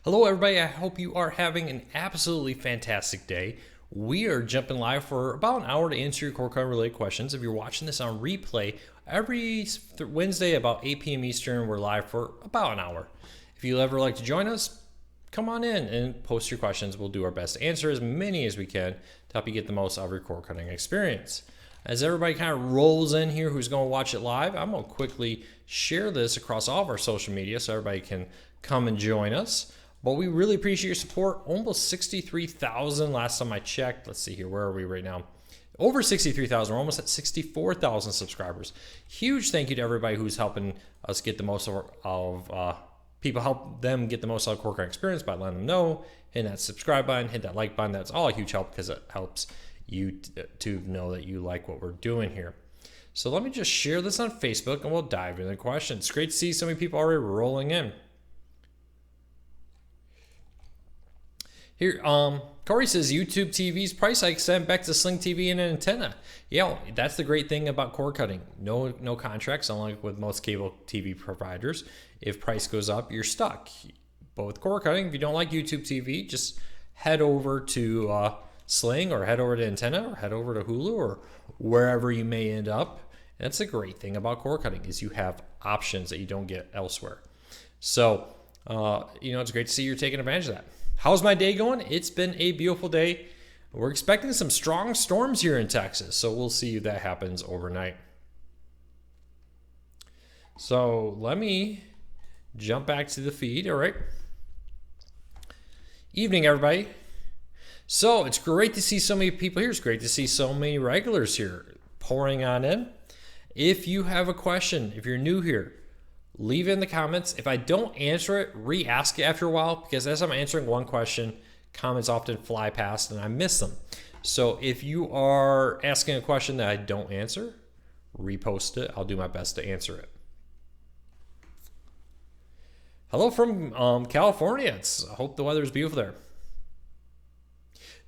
Hello, everybody. I hope you are having an absolutely fantastic day. We are jumping live for about an hour to answer your core code related questions. If you're watching this on replay, every Wednesday about 8 p.m. Eastern, we're live for about an hour. If you ever like to join us, come on in and post your questions. We'll do our best to answer as many as we can to help you get the most out of your core cutting experience. As everybody kind of rolls in here who's going to watch it live, I'm going to quickly share this across all of our social media so everybody can come and join us. But we really appreciate your support. Almost 63,000 last time I checked. Let's see here. Where are we right now? Over 63,000. We're almost at 64,000 subscribers. Huge thank you to everybody who's helping us get the most of people, help them get the most out of core cutting experience by letting them know. Hit that subscribe button, hit that like button. That's all a huge help because it helps you to know that you like what we're doing here. So let me just share this on Facebook and we'll dive into the questions. It's great to see so many people already rolling in. Here, Corey says YouTube TV's price hike sent back to Sling TV and an antenna. Yeah, that's the great thing about cord cutting. No contracts, unlike with most cable TV providers. If price goes up, you're stuck. But with cord cutting, if you don't like YouTube TV, just head over to Sling or head over to antenna or head over to Hulu or wherever you may end up. And that's the great thing about cord cutting is you have options that you don't get elsewhere. So, it's great to see you're taking advantage of that. How's my day going? It's been a beautiful day. We're expecting some strong storms here in Texas, so we'll see if that happens overnight. So let me jump back to the feed. All right. Evening, everybody. So it's great to see so many people here. It's great to see so many regulars here pouring on in. If you have a question, if you're new here, leave it in the comments. If I don't answer it, re-ask it after a while because as I'm answering one question, comments often fly past and I miss them. So if you are asking a question that I don't answer, repost it. I'll do my best to answer it. Hello from California. I hope the weather is beautiful there.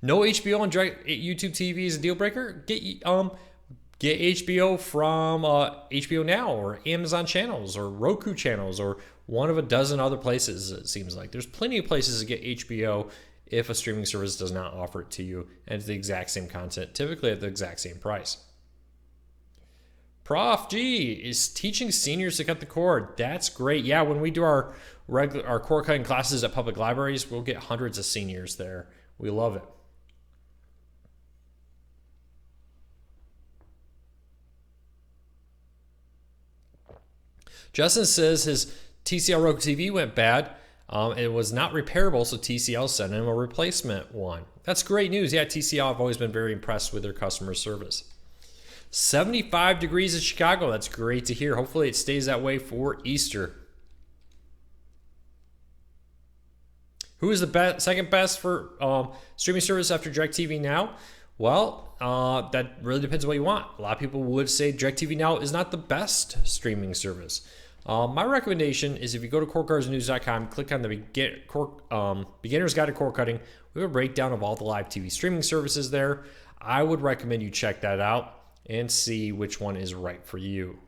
No HBO on YouTube TV is a deal breaker. Get HBO from HBO Now or Amazon channels or Roku channels or one of a dozen other places, it seems like. There's plenty of places to get HBO if a streaming service does not offer it to you and it's the exact same content, typically at the exact same price. Prof G is teaching seniors to cut the cord. That's great. Yeah, when we do our cord cutting classes at public libraries, we'll get hundreds of seniors there. We love it. Justin says his TCL Roku TV went bad. It was not repairable, so TCL sent him a replacement one. That's great news. Yeah, TCL, I've always been very impressed with their customer service. 75 degrees in Chicago. That's great to hear. Hopefully it stays that way for Easter. Who is the second best for streaming service after DirecTV Now? Well, that really depends on what you want. A lot of people would say DirecTV Now is not the best streaming service. My recommendation is if you go to corecardsnews.com, click on the Beginner's Guide to Cord Cutting. We have a breakdown of all the live TV streaming services there. I would recommend you check that out and see which one is right for you.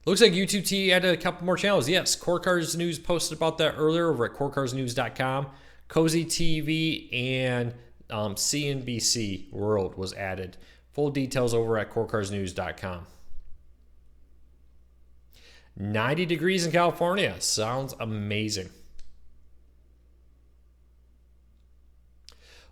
Looks like YouTube TV added a couple more channels. Yes, Cord Cards News posted about that earlier over at corecardsnews.com. Cozy TV and CNBC World was added. Full details over at corecardsnews.com. 90 degrees in California. Sounds amazing.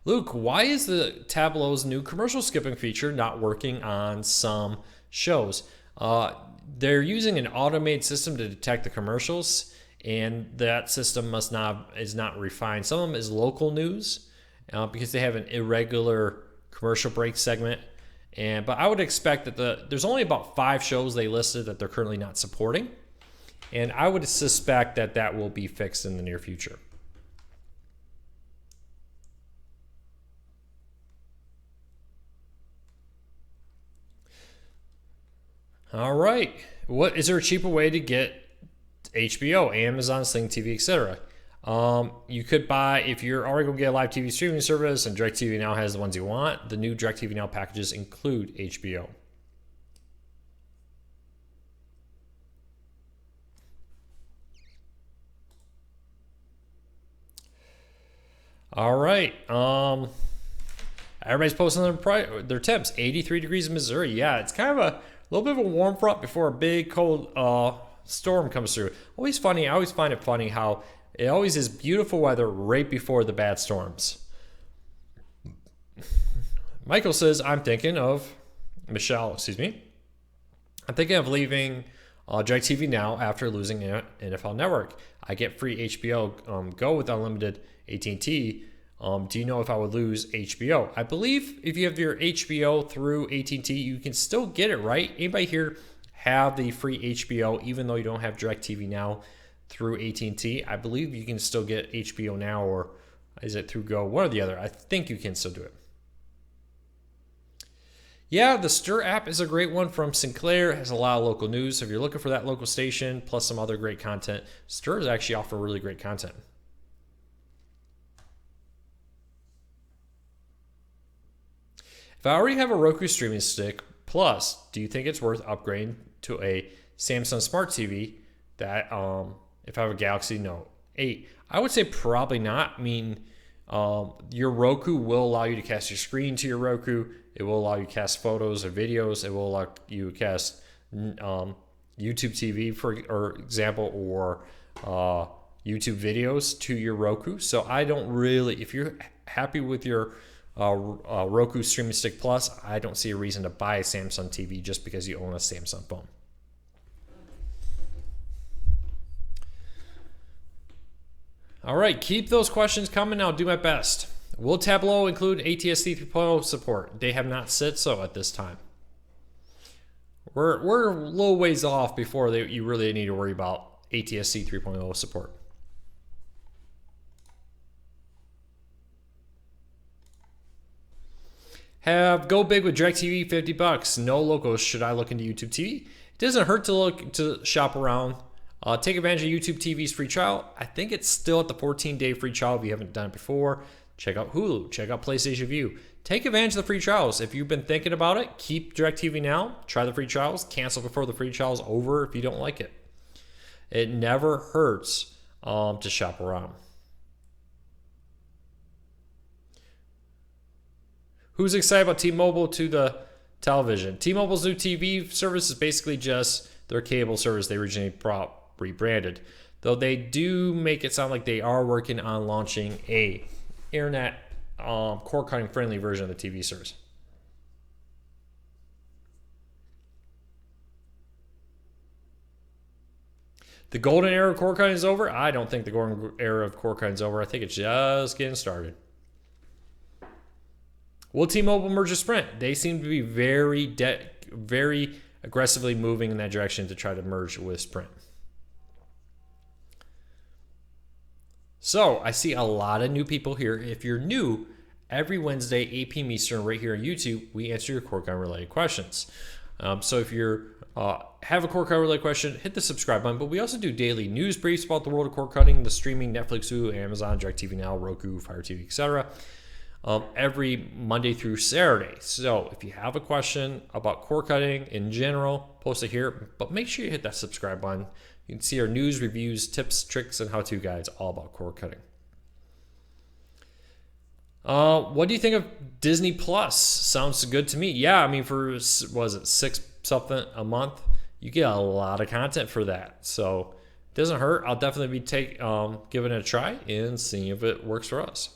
Luke, why is the Tableau's new commercial skipping feature not working on some shows? They're using an automated system to detect the commercials, and that system is not refined. Some of them is local news because they have an irregular commercial break segment. But I would expect that there's only about 5 shows they listed that they're currently not supporting. And I would suspect that will be fixed in the near future. All right. Is there a cheaper way to get HBO, Amazon, Sling TV, etc.? You could buy, if you're already going to get a live TV streaming service and DirecTV Now has the ones you want, the new DirecTV Now packages include HBO. All right. Everybody's posting their temps. 83 degrees in Missouri. Yeah, it's kind of a little bit of a warm front before a big cold storm comes through. Always funny. I always find it funny how it always is beautiful weather right before the bad storms. Michael says, I'm thinking of leaving DirecTV Now after losing NFL Network. I get free HBO Go with unlimited AT&T. Do you know if I would lose HBO? I believe if you have your HBO through AT&T, you can still get it, right? Anybody here have the free HBO even though you don't have DirecTV Now through AT&T? I believe you can still get HBO Now, or is it through Go? One or the other. I think you can still do it. Yeah, the Stir app is a great one from Sinclair. It has a lot of local news. So if you're looking for that local station plus some other great content, Stir is actually offer really great content. If I already have a Roku streaming stick, plus, do you think it's worth upgrading to a Samsung Smart TV that, if I have a Galaxy Note 8? I would say probably not. I mean, your Roku will allow you to cast your screen to your Roku. It will allow you to cast photos or videos. It will allow you to cast YouTube TV, for example, or YouTube videos to your Roku. So I don't really, if you're happy with your Roku Streaming Stick Plus, I don't see a reason to buy a Samsung TV just because you own a Samsung phone. All right, keep those questions coming. I'll do my best. Will Tableau include ATSC 3.0 support? They have not said so at this time. We're a little ways off before you really need to worry about ATSC 3.0 support. Have go big with DirecTV, $50. No locals. Should I look into YouTube TV? It doesn't hurt to shop around. Take advantage of YouTube TV's free trial. I think it's still at the 14-day free trial if you haven't done it before. Check out Hulu. Check out PlayStation View. Take advantage of the free trials. If you've been thinking about it, keep DirecTV Now. Try the free trials. Cancel before the free trial is over if you don't like it. It never hurts to shop around. Who's excited about T-Mobile to the television? T-Mobile's new TV service is basically just their cable service they originally rebranded. Though they do make it sound like they are working on launching a internet cord cutting friendly version of the TV service. The golden era of cord cutting is over? I don't think the golden era of cord cutting is over. I think it's just getting started. Will T-Mobile merge with Sprint? They seem to be very aggressively moving in that direction to try to merge with Sprint. So I see a lot of new people here. If you're new, every Wednesday, 8 p.m. Eastern, right here on YouTube, we answer your cord cutting related questions. So if you have a cord cutting related question, hit the subscribe button. But we also do daily news briefs about the world of cord cutting, the streaming, Netflix, Hulu, Amazon, DirecTV Now, Roku, Fire TV, etc. Every Monday through Saturday. So if you have a question about cord cutting in general, post it here. But make sure you hit that subscribe button. You can see our news, reviews, tips, tricks, and how-to guides all about cord cutting. What do you think of Disney Plus? Sounds good to me. Yeah, I mean, for, was it $6 something a month? You get a lot of content for that. So it doesn't hurt. I'll definitely be giving it a try and seeing if it works for us.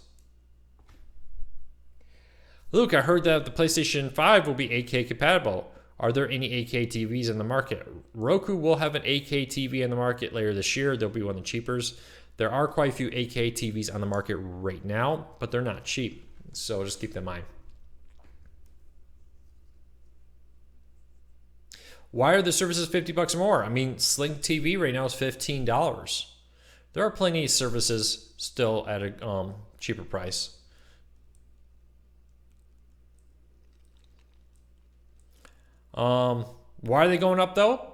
Luke, I heard that the PlayStation 5 will be 8K compatible. Are there any 8K TVs in the market? Roku will have an 8K TV in the market later this year. They'll be one of the cheapers. There are quite a few 8K TVs on the market right now, but they're not cheap. So just keep that in mind. Why are the services $50 or more? I mean, Sling TV right now is $15. There are plenty of services still at a cheaper price. Why are they going up though?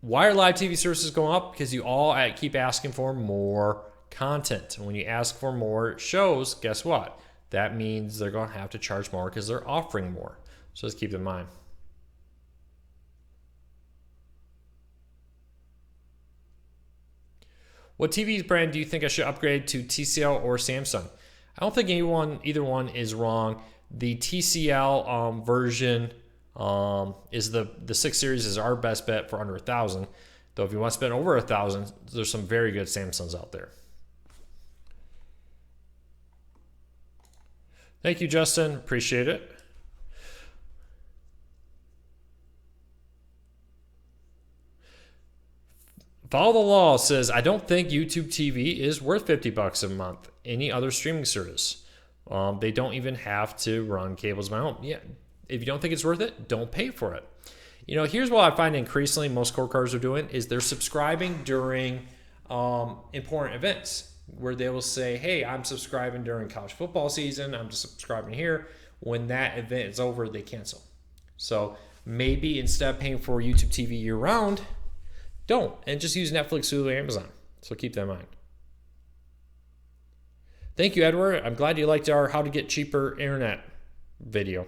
Why are live TV services going up? Because you all keep asking for more content. And when you ask for more shows, guess what? That means they're going to have to charge more because they're offering more. So just keep that in mind. What TV brand do you think I should upgrade to, TCL or Samsung? I don't think either one is wrong. The TCL version is the 6 series is our best bet for under $1,000. Though if you want to spend over $1,000, there's some very good Samsungs out there. Thank you, Justin. Appreciate it. Follow the Law says, I don't think YouTube TV is worth $50 a month. Any other streaming service. They don't even have to run cables of my own. Yeah, if you don't think it's worth it, don't pay for it. You know, here's what I find increasingly most core cars are doing is they're subscribing during important events where they will say, hey, I'm subscribing during college football season. I'm just subscribing here. When that event is over, they cancel. So maybe instead of paying for YouTube TV year round, don't. And just use Netflix, Hulu, Amazon. So keep that in mind. Thank you, Edward. I'm glad you liked our how to get cheaper internet video.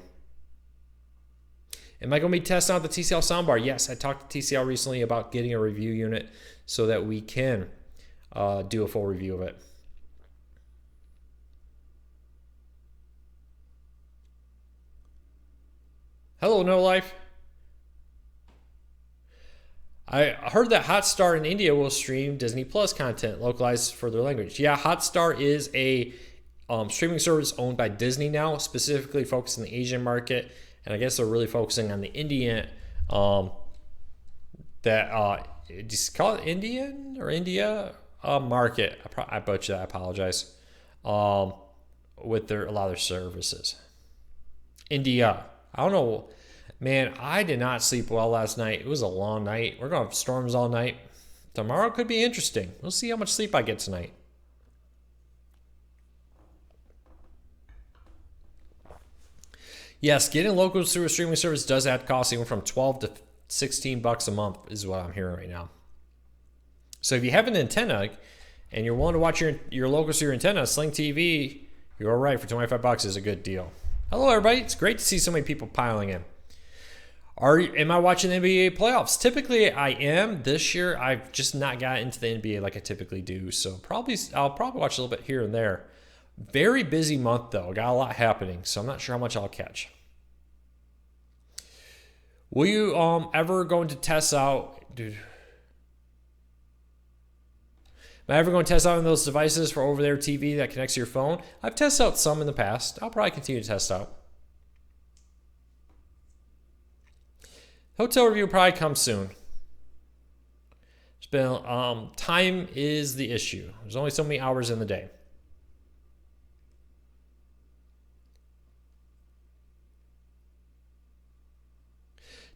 Am I going to be testing out the TCL soundbar? Yes, I talked to TCL recently about getting a review unit so that we can do a full review of it. Hello, No Life. I heard that Hotstar in India will stream Disney Plus content localized for their language. Yeah, Hotstar is a streaming service owned by Disney now, specifically focused in the Asian market. And I guess they're really focusing on the Indian, just call it Indian or India market. I butchered that, I apologize. With a lot of their services. India. I don't know. Man, I did not sleep well last night. It was a long night. We're going to have storms all night. Tomorrow could be interesting. We'll see how much sleep I get tonight. Yes, getting locals through a streaming service does add cost, even from $12 to $16 a month is what I'm hearing right now. So if you have an antenna and you're willing to watch your locals through your antenna, Sling TV, you're all right for $25 is a good deal. Hello, everybody. It's great to see so many people piling in. Am I watching the NBA playoffs? Typically, I am. This year, I've just not gotten into the NBA like I typically do. So I'll probably watch a little bit here and there. Very busy month, though. Got a lot happening, so I'm not sure how much I'll catch. Will you ever going to test out, dude? Am I ever going to test out on those devices for over-the-air TV that connects to your phone? I've tested out some in the past. I'll probably continue to test out. Hotel review will probably come soon. It's been time is the issue. There's only so many hours in the day.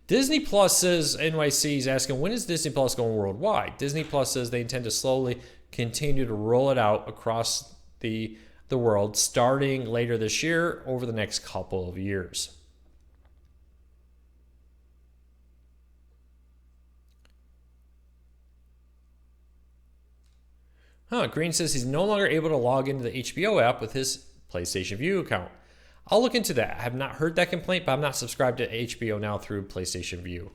Disney Plus says, NYC is asking, when is Disney Plus going worldwide? Disney Plus says they intend to slowly continue to roll it out across the world, starting later this year over the next couple of years. Green says he's no longer able to log into the HBO app with his PlayStation View account. I'll look into that. I have not heard that complaint, but I'm not subscribed to HBO now through PlayStation View.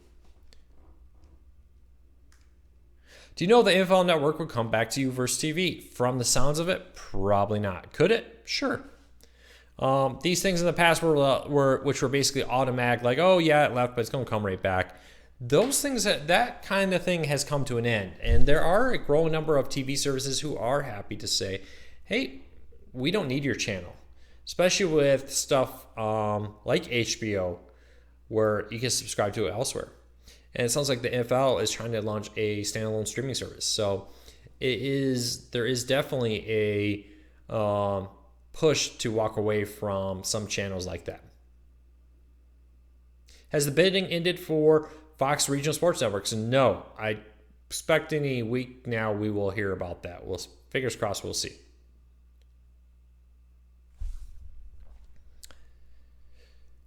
Do you know the NFL Network would come back to you versus TV? From the sounds of it, probably not. Could it? Sure. These things in the past which were basically automatic, like, oh yeah, it left, but it's going to come right back. Those things, that kind of thing has come to an end. And there are a growing number of TV services who are happy to say, hey, we don't need your channel. Especially with stuff like HBO, where you can subscribe to it elsewhere. And it sounds like the NFL is trying to launch a standalone streaming service. So there is definitely a push to walk away from some channels like that. Has the bidding ended for Fox Regional Sports Networks? No. I expect any week now we will hear about that. Fingers crossed, we'll see.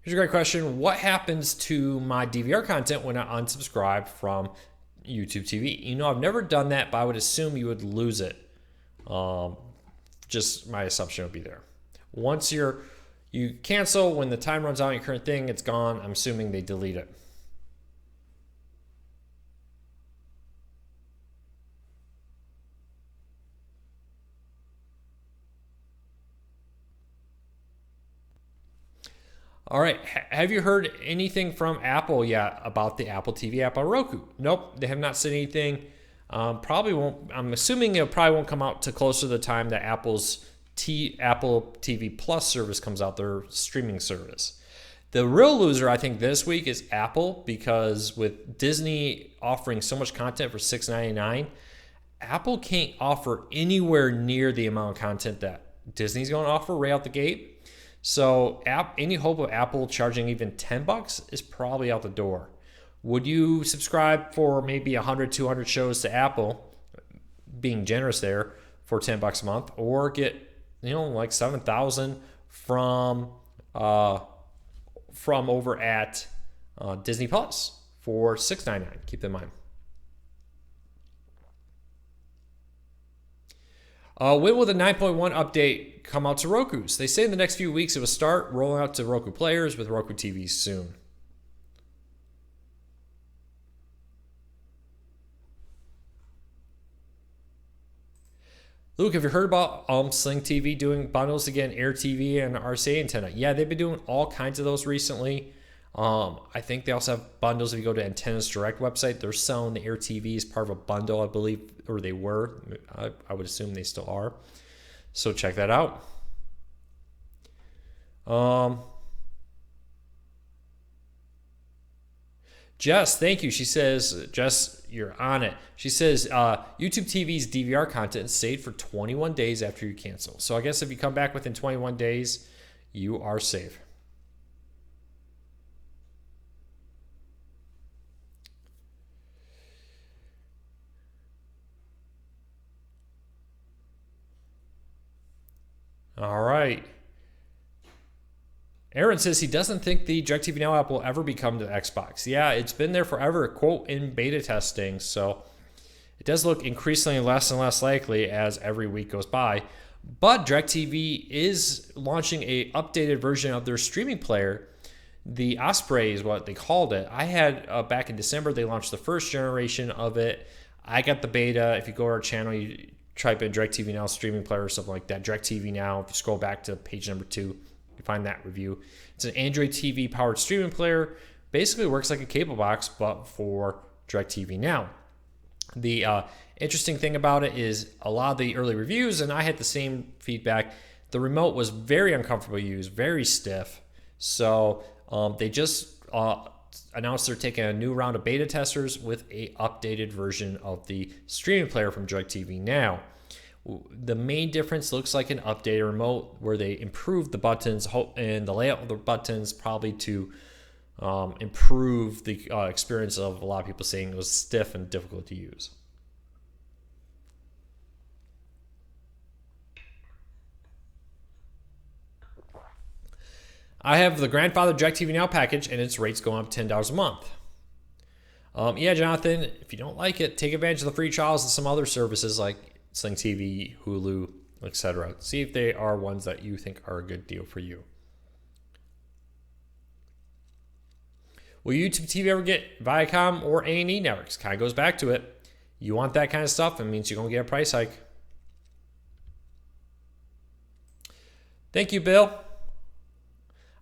Here's a great question. What happens to my DVR content when I unsubscribe from YouTube TV? You know, I've never done that, but I would assume you would lose it. Just my assumption would be there. Once you cancel, when the time runs out on your current thing, it's gone. I'm assuming they delete it. All right. Have you heard anything from Apple yet about the Apple TV app on Roku? Nope, they have not said anything. Probably won't. I'm assuming it probably won't come out to closer to the time that Apple TV Plus service comes out, their streaming service. The real loser, I think, this week is Apple, because with Disney offering so much content for $6.99, Apple can't offer anywhere near the amount of content that Disney's going to offer right out the gate. So any hope of Apple charging even $10 is probably out the door. Would you subscribe for maybe 100, 200 shows to Apple, being generous there, for $10 a month, or get, like 7,000 from over at Disney Plus for $6.99? Keep that in mind. When will the 9.1 update come out to Roku's? They say in the next few weeks it will start rolling out to Roku players with Roku TVs soon. Luke, have you heard about Sling TV doing bundles to get an Air TV and an RCA antenna? Yeah, they've been doing all kinds of those recently. I think they also have bundles. If you go to Antennas Direct website, they're selling the Air TV as part of a bundle, I believe, or they were. I would assume they still are. So check that out. Jess, thank you. She says, Jess, you're on it. She says, YouTube TV's DVR content is saved for 21 days after you cancel. So I guess if you come back within 21 days, you are safe. All right. Aaron says he doesn't think the DirecTV Now app will ever become the Xbox. Yeah, it's been there forever, quote, in beta testing. So it does look increasingly less and less likely as every week goes by. But DirecTV is launching a updated version of their streaming player. The Osprey is what they called it. I had, back in December, they launched the first generation of it. I got the beta. If you go to our channel, you type in DirecTV Now streaming player or something like that. DirecTV Now, if you scroll back to page number 2, you find that review. It's an Android TV powered streaming player. Basically works like a cable box, but for DirecTV Now. The interesting thing about it is a lot of the early reviews, and I had the same feedback, the remote was very uncomfortable to use, very stiff. So they just announced they're taking a new round of beta testers with a updated version of the streaming player from DirecTV Now. The main difference looks like an updated remote where they improved the buttons and the layout of the buttons, probably to improve the experience of a lot of people saying it was stiff and difficult to use. I have the grandfather DirecTV Now package, and its rate's going up $10 a month. Yeah, Jonathan, if you don't like it, take advantage of the free trials and some other services like Sling TV, Hulu, etc. See if they are ones that you think are a good deal for you. Will YouTube TV ever get Viacom or A&E networks? Kind of goes back to it. You want that kind of stuff, it means you're going to get a price hike. Thank you, Bill.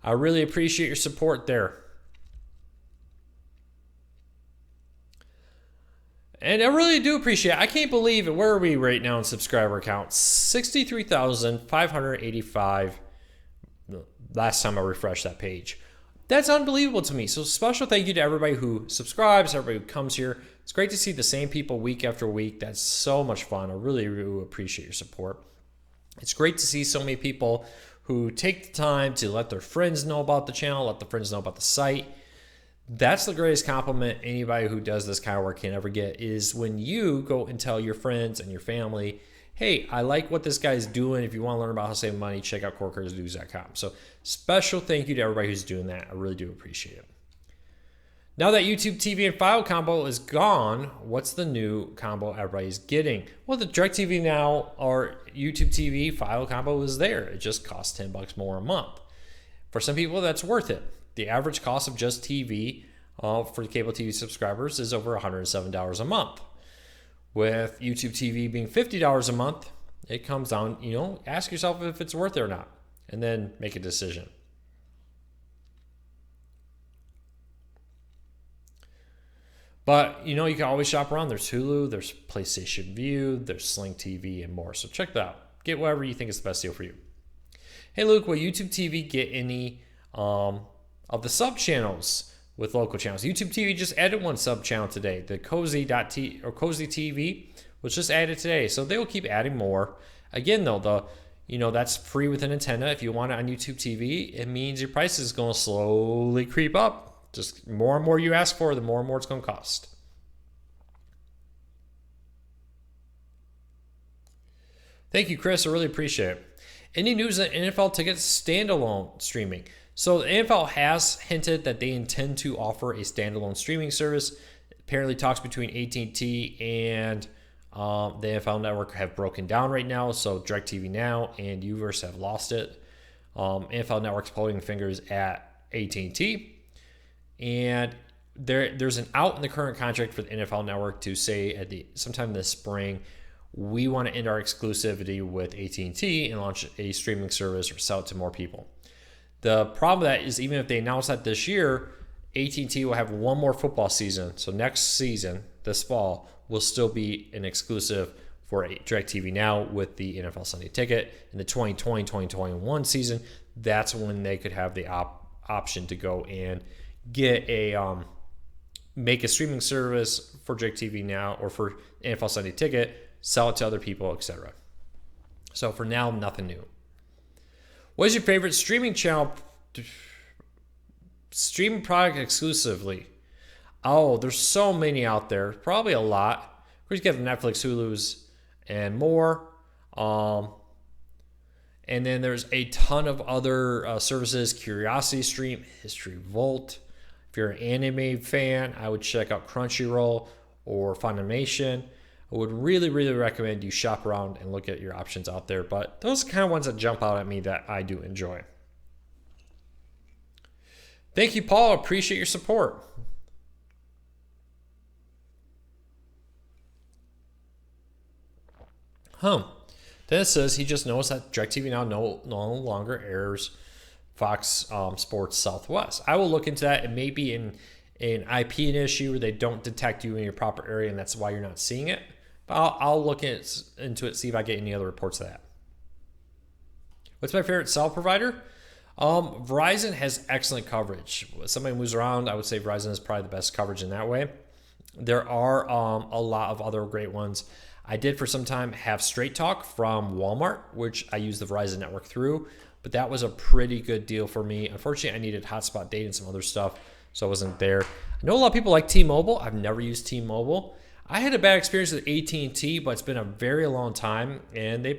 I really appreciate your support there. And I really do appreciate it. I can't believe it. Where are we right now in subscriber count? 63,585 last time I refreshed that page. That's unbelievable to me. So special thank you to everybody who subscribes, everybody who comes here. It's great to see the same people week after week. That's so much fun. I really, really appreciate your support. It's great to see so many people who take the time to let their friends know about the channel, let the friends know about the site. That's the greatest compliment anybody who does this kind of work can ever get, is when you go and tell your friends and your family, hey, I like what this guy's doing. If you want to learn about how to save money, check out corecardsnews.com. So special thank you to everybody who's doing that. I really do appreciate it. Now that YouTube TV and File combo is gone, what's the new combo everybody's getting? Well, the DirecTV Now or YouTube TV File combo is there. It just costs $10 more a month. For some people, that's worth it. The average cost of just TV for the cable TV subscribers is over $107 a month. With YouTube TV being $50 a month, it comes down, ask yourself if it's worth it or not, and then make a decision. But you can always shop around. There's Hulu, there's PlayStation View, there's Sling TV, and more. So check that out. Get whatever you think is the best deal for you. Hey Luke, will YouTube TV get any of the sub channels with local channels? YouTube TV just added one sub channel today. The Cozy TV was just added today. So they will keep adding more. Again though, that's free with an antenna. If you want it on YouTube TV, it means your price is going to slowly creep up. Just more and more you ask for, the more and more it's going to cost. Thank you, Chris. I really appreciate it. Any news on NFL tickets standalone streaming? So the NFL has hinted that they intend to offer a standalone streaming service. Apparently talks between AT&T and the NFL Network have broken down right now. So DirecTV Now and Uverse have lost it. NFL Network's pointing fingers at AT&T. And there's an out in the current contract for the NFL Network to say sometime this spring, we want to end our exclusivity with AT&T and launch a streaming service or sell it to more people. The problem with that is even if they announce that this year, AT&T will have one more football season. So next season, this fall, will still be an exclusive for DirecTV Now with the NFL Sunday Ticket. In the 2020-2021 season, that's when they could have the option to go and get make a streaming service for DirecTV Now or for NFL Sunday Ticket, sell it to other people, etc. So for now, nothing new. What is your favorite streaming channel? Streaming product exclusively? Oh, there's so many out there. Probably a lot. Of course, you get the Netflix, Hulu's, and more. And then there's a ton of other services. Curiosity Stream, History Vault. If you're an anime fan, I would check out Crunchyroll or Funimation. I would really, really recommend you shop around and look at your options out there. But those are the kind of ones that jump out at me that I do enjoy. Thank you, Paul. I appreciate your support. Dennis says he just noticed that DirecTV Now no longer airs Fox Sports Southwest. I will look into that. It may be an IP issue where they don't detect you in your proper area, and that's why you're not seeing it. But I'll look into it, see if I get any other reports of that. What's my favorite cell provider? Verizon has excellent coverage. If somebody moves around, I would say Verizon is probably the best coverage in that way. There are a lot of other great ones. I did for some time have Straight Talk from Walmart, which I use the Verizon network through, but that was a pretty good deal for me. Unfortunately, I needed hotspot data and some other stuff, so I wasn't there. I know a lot of people like T-Mobile. I've never used T-Mobile. I had a bad experience with AT&T, but it's been a very long time, and they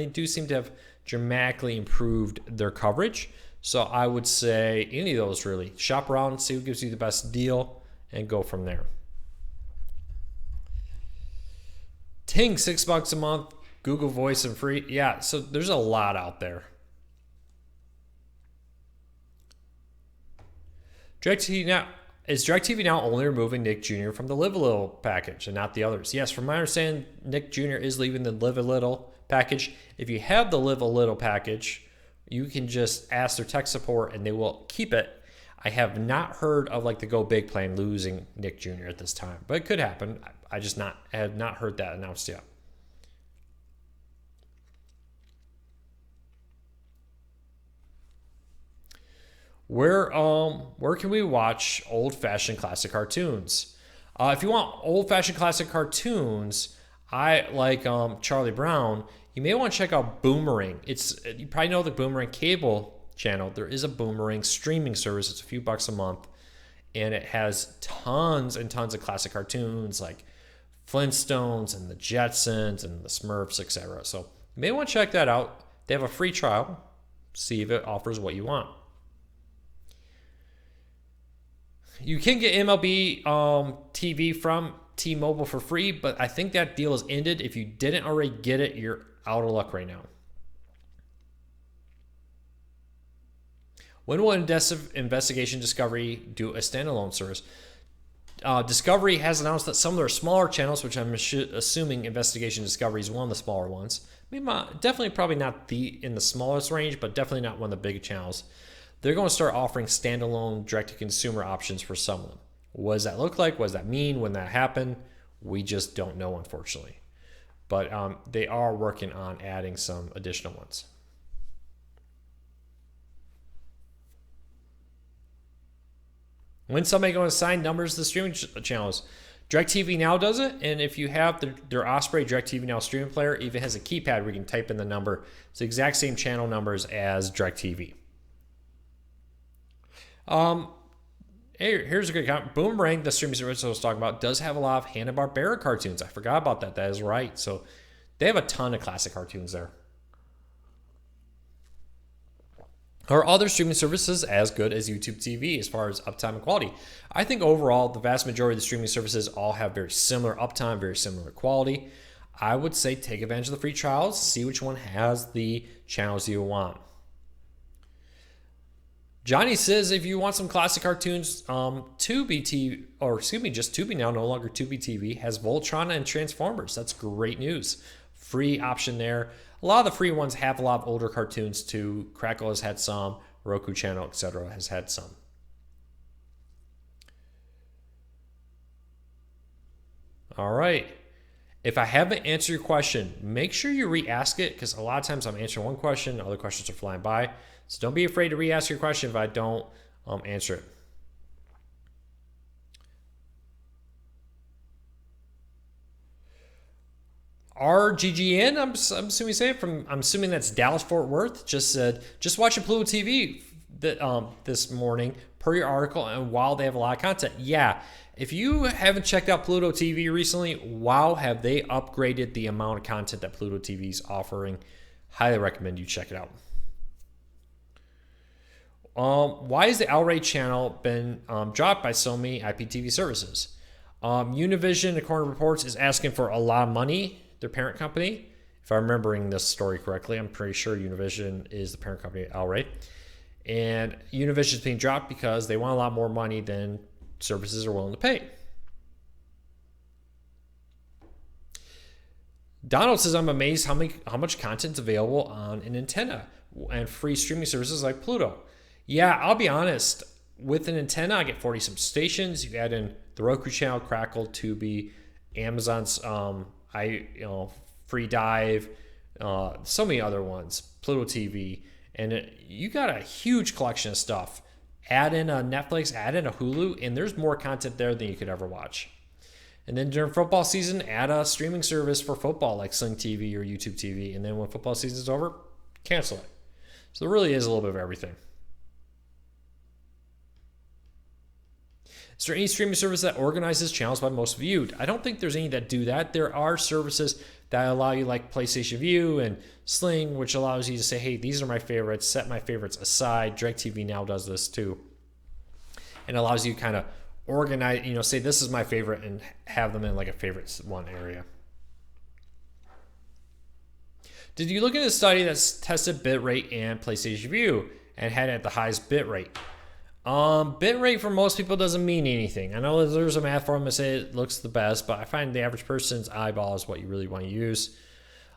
do seem to have dramatically improved their coverage. So I would say any of those really. Shop around, see who gives you the best deal, and go from there. Ting, $6 a month, Google Voice and free. Yeah, so there's a lot out there. DirecTV Now. Is DirecTV Now only removing Nick Jr. from the Live a Little package and not the others? Yes, from my understanding, Nick Jr. is leaving the Live a Little package. If you have the Live a Little package, you can just ask their tech support and they will keep it. I have not heard of like the Go Big plan losing Nick Jr. at this time, but it could happen. I have not heard that announced yet. Where can we watch old-fashioned classic cartoons? If you want old-fashioned classic cartoons, I like Charlie Brown. You may want to check out Boomerang. You probably know the Boomerang cable channel. There is a Boomerang streaming service. It's a few bucks a month, and it has tons and tons of classic cartoons like Flintstones and the Jetsons and the Smurfs, etc. So you may want to check that out. They have a free trial. See if it offers what you want. You can get MLB TV from T-Mobile for free, but I think that deal is ended. If you didn't already get it, you're out of luck right now. When will Investigation Discovery do a standalone service? Discovery has announced that some of their smaller channels, which I'm assuming Investigation Discovery is one of the smaller ones, maybe definitely probably not in the smallest range, but definitely not one of the big channels. They're going to start offering standalone direct-to-consumer options for some of them. What does that look like? What does that mean when that happened? We just don't know, unfortunately. But they are working on adding some additional ones. When somebody going to assign numbers to the streaming channels? DirecTV Now does it, and if you have their Osprey DirecTV Now streaming player, it even has a keypad where you can type in the number. It's the exact same channel numbers as DirecTV. Here's a good comment. Boomerang, the streaming service I was talking about, does have a lot of Hanna-Barbera cartoons. I forgot about that. That is right. So they have a ton of classic cartoons there. Are other streaming services as good as YouTube TV as far as uptime and quality? I think overall, the vast majority of the streaming services all have very similar uptime, very similar quality. I would say take advantage of the free trials, see which one has the channels you want. Johnny says if you want some classic cartoons, Tubi TV, or excuse me, just Tubi now, no longer Tubi TV, has Voltron and Transformers. That's great news. Free option there. A lot of the free ones have a lot of older cartoons too. Crackle has had some. Roku channel, etc. has had some. All right. If I haven't answered your question, make sure you re-ask it, because a lot of times I'm answering one question, other questions are flying by. So don't be afraid to re-ask your question if I don't answer it. RGGN, I'm assuming say it from. I'm assuming that's Dallas Fort Worth. Just said, just watching Pluto TV this morning per your article, and wow, they have a lot of content. Yeah, if you haven't checked out Pluto TV recently, wow, have they upgraded the amount of content that Pluto TV is offering? Highly recommend you check it out. Why has the Outright channel been dropped by so many IPTV services? Univision, according to reports, is asking for a lot of money. Their parent company, if I'm remembering this story correctly, I'm pretty sure Univision is the parent company outright. And Univision is being dropped because they want a lot more money than services are willing to pay. Donald says, I'm amazed how much content is available on an antenna and free streaming services like Pluto. Yeah, I'll be honest. With an antenna, I get 40 some stations. You add in the Roku channel, Crackle, Tubi, Amazon's Free Dive, so many other ones, Pluto TV, and you got a huge collection of stuff. Add in a Netflix, add in a Hulu, and there's more content there than you could ever watch. And then during football season, add a streaming service for football like Sling TV or YouTube TV, and then when football season is over, cancel it. So there really is a little bit of everything. Is there any streaming service that organizes channels by most viewed? I don't think there's any that do that. There are services that allow you, like PlayStation View and Sling, which allows you to say, hey, these are my favorites, set my favorites aside. DirecTV Now does this too. And allows you kind of organize, say this is my favorite and have them in like a favorites one area. Did you look at a study that's tested bitrate and PlayStation View and had it at the highest bitrate? Bitrate for most people doesn't mean anything. I know there's a math formula that says it looks the best, but I find the average person's eyeball is what you really want to use.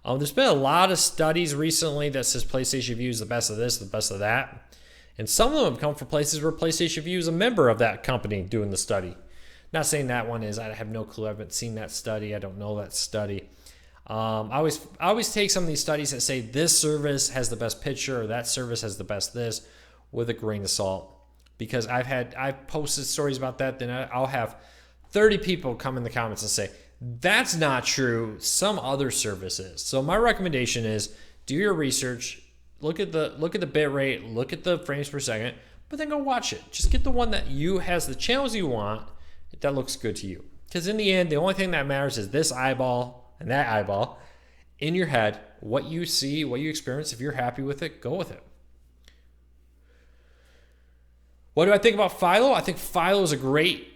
There's been a lot of studies recently that says PlayStation View is the best of this, the best of that. And some of them come from places where PlayStation View is a member of that company doing the study. Not saying that one is. I have no clue. I haven't seen that study. I don't know that study. I always take some of these studies that say this service has the best picture or that service has the best this with a grain of salt. Because I've posted stories about that, then I'll have 30 people come in the comments and say, that's not true, some other service is. So my recommendation is do your research, look at the bit rate, look at the frames per second, but then go watch it. Just get the one that has the channels you want, that looks good to you. Because in the end, the only thing that matters is this eyeball and that eyeball in your head, what you see, what you experience. If you're happy with it, go with it. What do I think about Philo? I think Philo is a great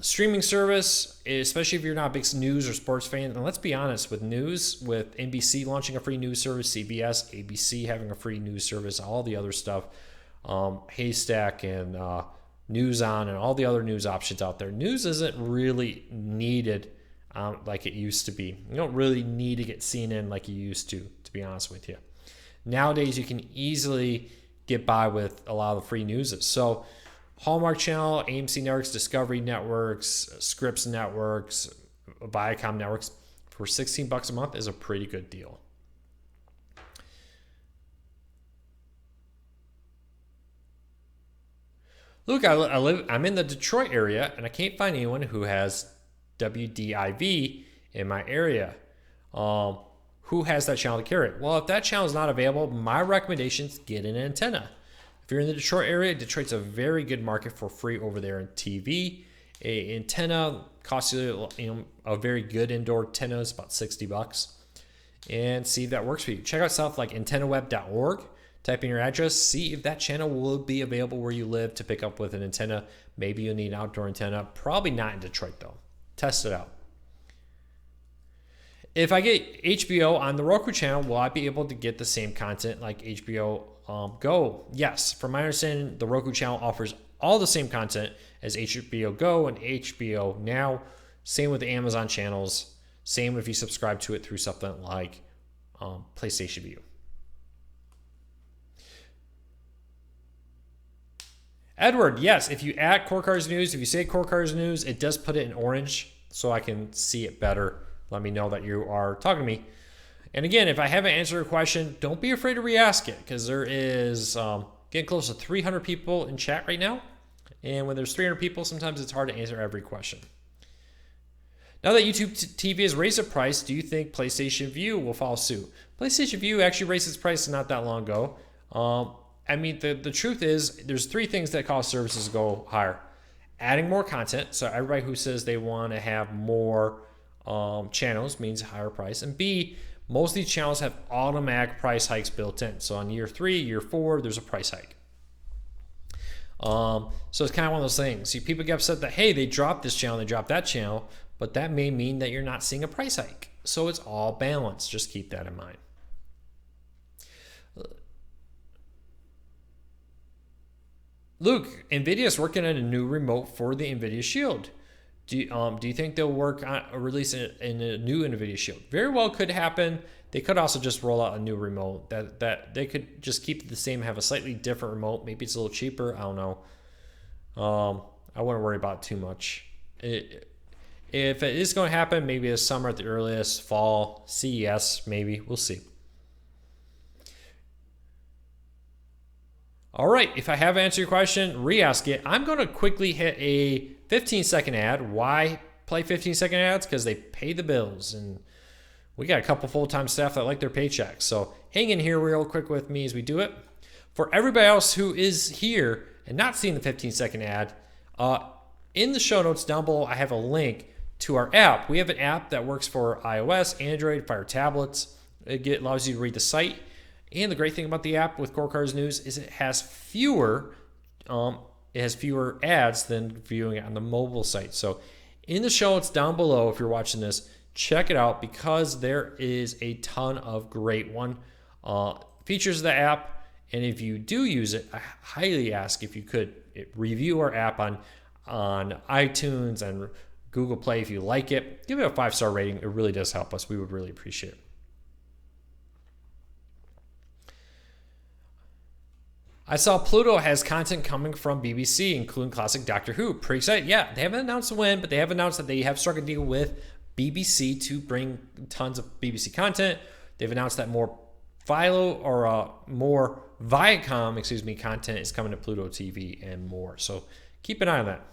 streaming service, especially if you're not a big news or sports fan. And let's be honest, with news, with NBC launching a free news service, CBS, ABC having a free news service, all the other stuff, Haystack and News On and all the other news options out there. News isn't really needed like it used to be. You don't really need to get CNN like you used to be honest with you. Nowadays, you can easily get by with a lot of the free news. So Hallmark Channel, AMC Networks, Discovery Networks, Scripps Networks, Viacom Networks for $16 a month is a pretty good deal. Look, I'm in the Detroit area, and I can't find anyone who has WDIV in my area. Who has that channel to carry it? Well, if that channel is not available, my recommendation is get an antenna. If you're in the Detroit area, Detroit's a very good market for free over there in TV. A antenna costs you, a very good indoor antenna is about $60, and see if that works for you. Check out stuff like antennaweb.org. Type in your address, see if that channel will be available where you live to pick up with an antenna. Maybe you'll need an outdoor antenna. Probably not in Detroit though. Test it out. If I get HBO on the Roku channel, will I be able to get the same content like HBO Go? Yes. From my understanding, the Roku channel offers all the same content as HBO Go and HBO Now. Same with the Amazon channels. Same if you subscribe to it through something like PlayStation View. Edward, yes, if you add Core Cars News, if you say Core Cars News, it does put it in orange so I can see it better. Let me know that you are talking to me. And again, if I haven't answered a question, don't be afraid to re-ask it, because there is getting close to 300 people in chat right now. And when there's 300 people, sometimes it's hard to answer every question. Now that YouTube TV has raised its price, do you think PlayStation View will follow suit? PlayStation View actually raised its price not that long ago. I mean, the truth is, there's three things that cause services to go higher. Adding more content, so everybody who says they want to have more channels means a higher price. And B, most of these channels have automatic price hikes built in. So on year 3, year 4, there's a price hike. So it's kind of one of those things. See, people get upset that, hey, they dropped this channel, they dropped that channel, but that may mean that you're not seeing a price hike. So it's all balanced. Just keep that in mind. Luke, NVIDIA is working on a new remote for the NVIDIA Shield. Do you think they'll work on release in a new NVIDIA Shield? Very well could happen. They could also just roll out a new remote that they could just keep it the same, have a slightly different remote. Maybe it's a little cheaper. I don't know. I wouldn't worry about it too much. If it is going to happen, maybe this summer at the earliest, fall, CES, maybe. We'll see. All right, if I have answered your question, re-ask it. I'm going to quickly hit a 15-second ad. Why play 15-second ads? Because they pay the bills, and we got a couple full-time staff that like their paychecks. So hang in here real quick with me as we do it. For everybody else who is here and not seeing the 15-second ad, in the show notes down below, I have a link to our app. We have an app that works for iOS, Android, Fire tablets. It allows you to read the site. And the great thing about the app with Core Cars News is it has fewer ads than viewing it on the mobile site. So in the show notes down below, if you're watching this, check it out because there is a ton of great features of the app. And if you do use it, I highly ask if you could review our app on iTunes and Google Play if you like it. Give it a 5-star rating. It really does help us. We would really appreciate it. I saw Pluto has content coming from BBC, including classic Doctor Who. Pretty excited. Yeah, they haven't announced when, but they have announced that they have struck a deal with BBC to bring tons of BBC content. They've announced that more more Viacom, content is coming to Pluto TV and more. So keep an eye on that.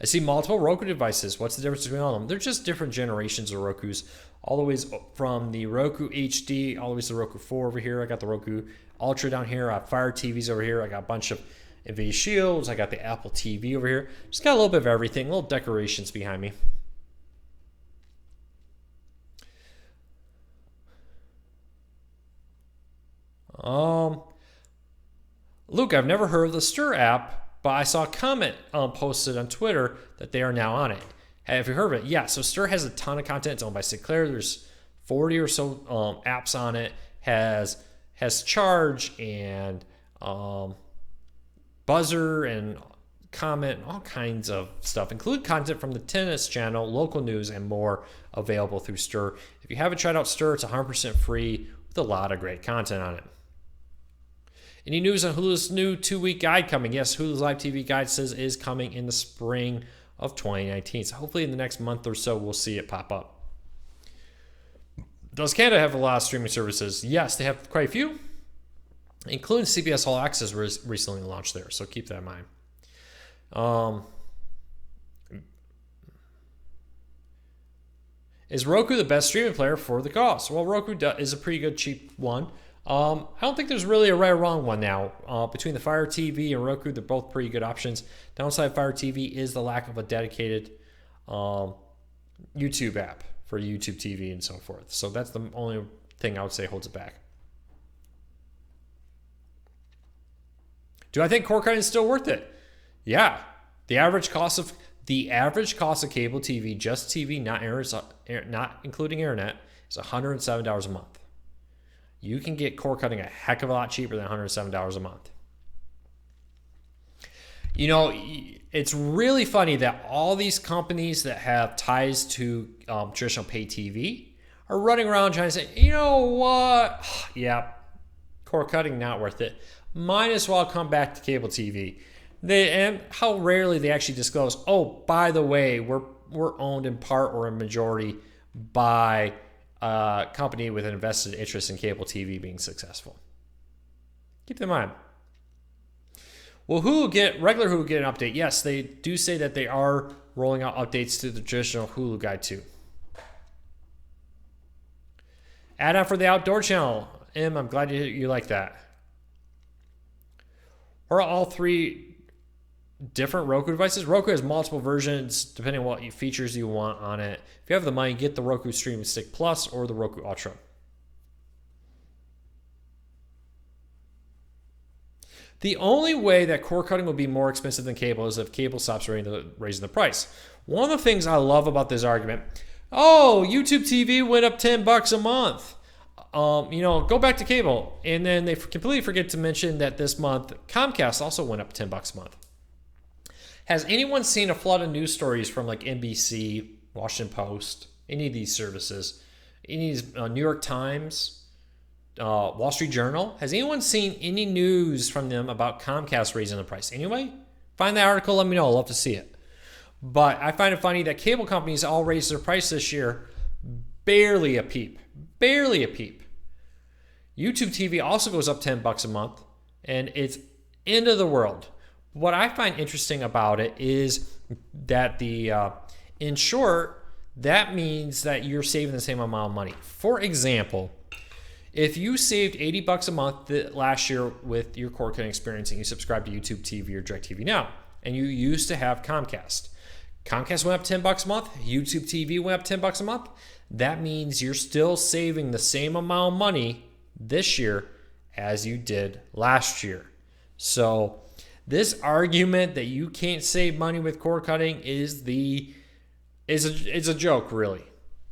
I see multiple Roku devices. What's the difference between all of them? They're just different generations of Rokus, all the way from the Roku HD all the way to the Roku 4 over here. I got the Roku Ultra down here. I have Fire TVs over here. I got a bunch of NVIDIA Shields. I got the Apple TV over here. Just got a little bit of everything, little decorations behind me. Luke, I've never heard of the Stir app, but I saw a comment posted on Twitter that they are now on it. Have you heard of it? Yeah, so Stir has a ton of content. It's owned by Sinclair. There's 40 or so apps on it. Has Charge and Buzzer and comment, all kinds of stuff. Include content from the tennis channel, local news, and more available through Stir. If you haven't tried out Stir, it's 100% free with a lot of great content on it. Any news on Hulu's new 2-week guide coming? Yes, Hulu's live TV guide says is coming in the spring of 2019. So hopefully in the next month or so, we'll see it pop up. Does Canada have a lot of streaming services? Yes, they have quite a few, including CBS All Access recently launched there. So keep that in mind. Is Roku the best streaming player for the cost? Well, Roku is a pretty good cheap one. I don't think there's really a right or wrong one now. Between the Fire TV and Roku, they're both pretty good options. Downside of Fire TV is the lack of a dedicated YouTube app for YouTube TV and so forth. So that's the only thing I would say holds it back. Do I think cord cutting is still worth it? Yeah. The average cost of cable TV, just TV, not including internet, is $107 a month. You can get cord cutting a heck of a lot cheaper than $107 a month. You know, it's really funny that all these companies that have ties to traditional pay TV are running around trying to say, you know what? Yeah, cord cutting not worth it. Might as well come back to cable TV. And how rarely they actually disclose, oh, by the way, we're owned in part or in majority by a company with an invested interest in cable TV being successful. Keep that in mind. Will regular Hulu get an update? Yes, they do say that they are rolling out updates to the traditional Hulu guide too. Add-on for the outdoor channel. I'm glad you like that. Or all three different Roku devices. Roku has multiple versions depending on what features you want on it. If you have the money, get the Roku Stream Stick Plus or the Roku Ultra. The only way that cord cutting will be more expensive than cable is if cable stops raising the price. One of the things I love about this argument, oh, YouTube TV went up $10 a month. Go back to cable. And then they completely forget to mention that this month, Comcast also went up $10 a month. Has anyone seen a flood of news stories from like NBC, Washington Post, any of these services, any of these New York Times, Wall Street Journal? Has anyone seen any news from them about Comcast raising the price? Anyway, find the article, let me know. I'd love to see it. But I find it funny that cable companies all raised their price this year, barely a peep. Barely a peep. YouTube TV also goes up $10 a month, and it's end of the world. What I find interesting about it is that in short, that means that you're saving the same amount of money. For example, if you saved $80 a month last year with your cord cutting experience and you subscribe to YouTube TV or DirecTV Now, and you used to have Comcast. Comcast went up $10 a month, YouTube TV went up $10 a month. That means you're still saving the same amount of money this year as you did last year. So this argument that you can't save money with cord cutting is a joke, really.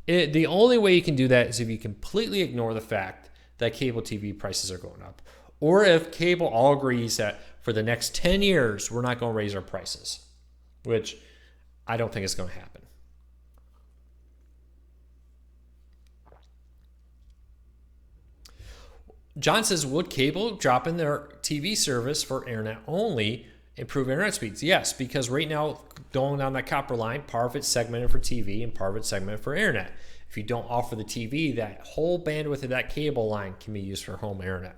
The only way you can do that is if you completely ignore the fact that cable TV prices are going up, or if cable all agrees that for the next 10 years we're not going to raise our prices, which I don't think is going to happen. John says, would cable drop in their TV service for internet only improve internet speeds? Yes, because right now, going down that copper line, part of it's segmented for TV and part of it's segmented for internet. If you don't offer the TV, that whole bandwidth of that cable line can be used for home internet.